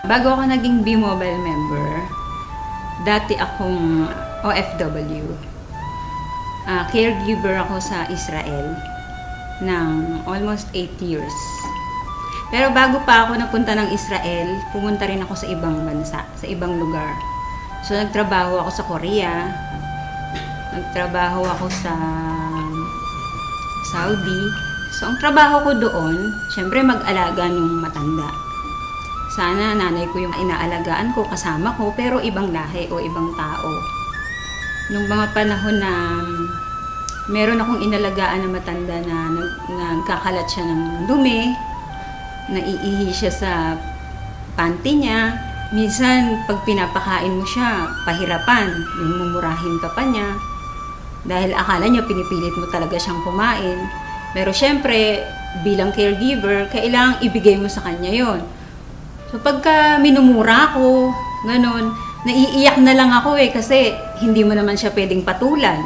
Bago ako naging B-Mobile member, dati akong OFW. Caregiver ako sa Israel ng almost 8 years. Pero bago pa ako napunta ng Israel, pumunta rin ako sa ibang bansa, sa ibang lugar. So nagtrabaho ako sa Korea, nagtrabaho ako sa Saudi. So ang trabaho ko doon, syempre mag-alaga ng matanda. Sana nanay ko yung inaalagaan ko, kasama ko, pero ibang lahi o ibang tao. Nung mga panahon na meron akong inalagaan na matanda na nagkakalat siya ng dumi, naiihi siya sa panty niya, minsan pag pinapakain mo siya, pahirapan, yung mumurahin ka pa niya, dahil akala niya pinipilit mo talaga siyang kumain. Pero syempre, bilang caregiver, kailangang ibigay mo sa kanya yon. So pagka minumura ko, ganon, naiiyak na lang ako kasi hindi mo naman siya pwedeng patulan.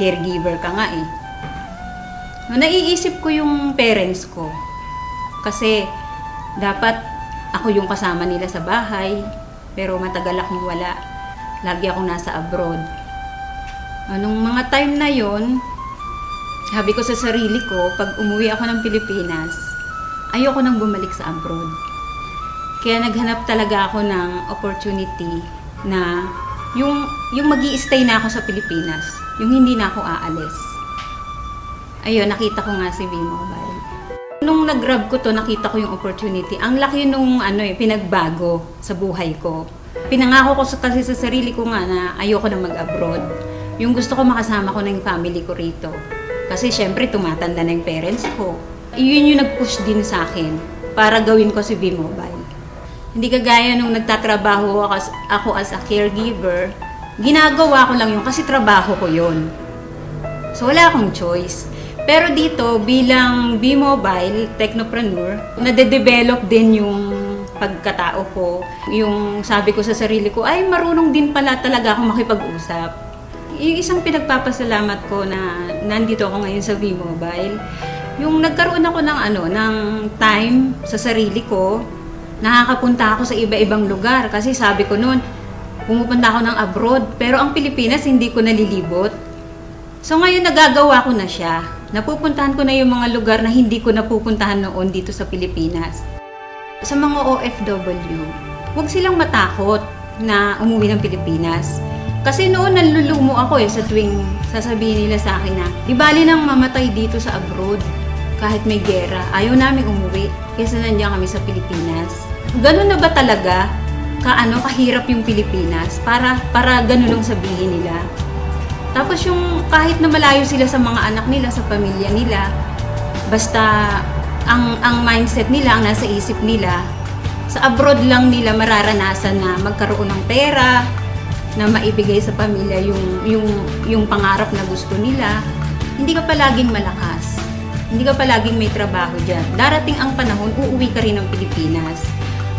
Caregiver ka nga eh. So, naiisip ko yung parents ko. Kasi dapat ako yung kasama nila sa bahay, pero matagal akong wala. Lagi akong nasa abroad. Nung mga time na yon, sabi ko sa sarili ko, pag umuwi ako ng Pilipinas, ayoko nang bumalik sa abroad. Kaya naghanap talaga ako ng opportunity na yung magi-stay na ako sa Pilipinas, yung hindi na ako aalis. Ayun, nakita ko nga si B-Mobile. Nung nag-grab ko to, nakita ko yung opportunity. Ang laki nung pinagbago sa buhay ko. Pinangako ko kasi sa sarili ko nga na ayoko na mag-abroad. Yung gusto ko makasama ko na yung family ko rito. Kasi syempre tumatanda na yung parents ko. Yun yung nag-push din sa akin para gawin ko si B-Mobile. Hindi kagaya nung nagtatrabaho ako as a caregiver, ginagawa ko lang yun kasi trabaho ko yun. So wala akong choice. Pero dito, bilang B-Mobile technopreneur, nade-develop din yung pagkatao ko. Yung sabi ko sa sarili ko, ay marunong din pala talaga ako makipag-usap. Yung isang pinagpapasalamat ko na nandito ako ngayon sa B-Mobile, yung nagkaroon ako ng time sa sarili ko, nakakapunta ako sa iba-ibang lugar. Kasi sabi ko noon, pumupunta ako ng abroad, pero ang Pilipinas hindi ko nalilibot. So ngayon nagagawa ko na siya. Napupuntahan ko na yung mga lugar na hindi ko napupuntahan noon dito sa Pilipinas. Sa mga OFW, huwag silang matakot na umuwi ng Pilipinas. Kasi noon nalulumo ako sa tuwing sasabihin nila sa akin na, di bali nang mamatay dito sa abroad kahit may gera. Ayaw namin umuwi kasi nandiyan kami sa Pilipinas. Ganun na ba talaga kahirap yung Pilipinas para ganun lang sabihin nila? Tapos yung kahit na malayo sila sa mga anak nila, sa pamilya nila, basta ang mindset nila, ang nasa isip nila, sa abroad lang nila mararanasan na magkaroon ng pera, na maibigay sa pamilya yung pangarap na gusto nila. Hindi ka palaging malakas. Hindi ka palaging may trabaho dyan. Darating ang panahon, uuwi ka rin ng Pilipinas.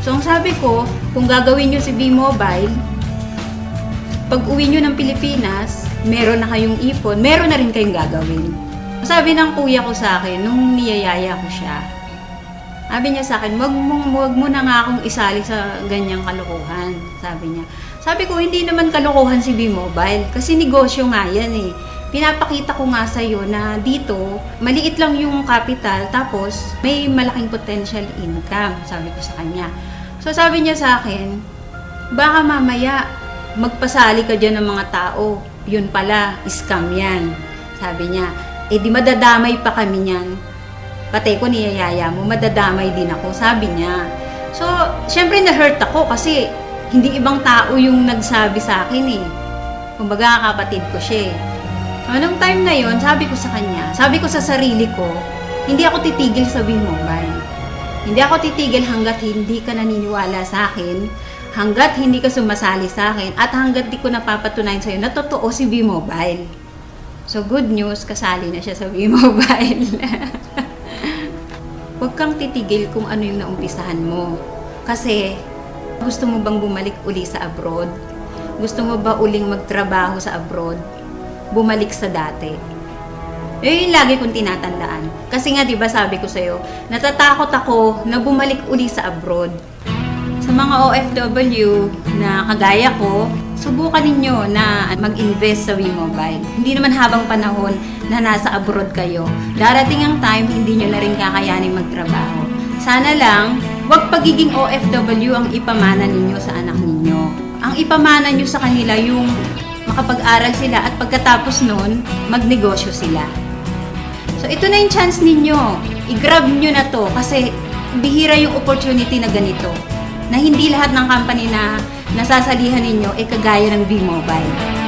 So ang sabi ko, kung gagawin nyo si B-Mobile, pag uwi nyo ng Pilipinas, meron na kayong ipon, meron na rin kayong gagawin. Sabi ng kuya ko sa akin, nung niyayaya ko siya, sabi niya sa akin, wag mo na nga akong isali sa ganyang kalokohan, sabi niya. Sabi ko, hindi naman kalokohan si B-Mobile, kasi negosyo nga yan eh. Pinapakita ko nga sa'yo na dito, maliit lang yung capital, tapos may malaking potential income, sabi ko sa kanya. So sabi niya sa akin, baka mamaya magpasali ka dyan ng mga tao, yun pala, scam yan. Sabi niya, di madadamay pa kami niyan. Pati ko niyayaya mo, madadamay din ako, sabi niya. So, syempre na-hurt ako kasi hindi ibang tao yung nagsabi sa akin eh. Kumbaga, kapatid ko siya eh. Anong time na yon, sabi ko sa kanya, sabi ko sa sarili ko, hindi ako titigil sa B-Mobile. Hindi ako titigil hanggat hindi ka naniniwala sa akin, hanggat hindi ka sumasali sa akin, at hanggat di ko napapatunayan sa'yo na totoo si B-Mobile. So good news, kasali na siya sa B-Mobile. Huwag kang titigil kung ano yung naumpisahan mo. Kasi gusto mo bang bumalik uli sa abroad? Gusto mo ba uling magtrabaho sa abroad? Bumalik sa dati. Yung lagi kong tinatandaan. Kasi nga, di ba sabi ko sa'yo, natatakot ako na bumalik uli sa abroad. Sa mga OFW na kagaya ko, subukan ninyo na mag-invest sa WeMobile. Hindi naman habang panahon na nasa abroad kayo. Darating ang time, hindi nyo na rin kakayanin magtrabaho. Sana lang, huwag pagiging OFW ang ipamana ninyo sa anak ninyo. Ang ipamana nyo sa kanila yung makapag-aral sila at pagkatapos nun, magnegosyo sila. So ito na yung chance ninyo. I-grab nyo na to kasi bihira yung opportunity na ganito. Na hindi lahat ng company na nasasalihan ninyo ay kagaya ng WeMobile.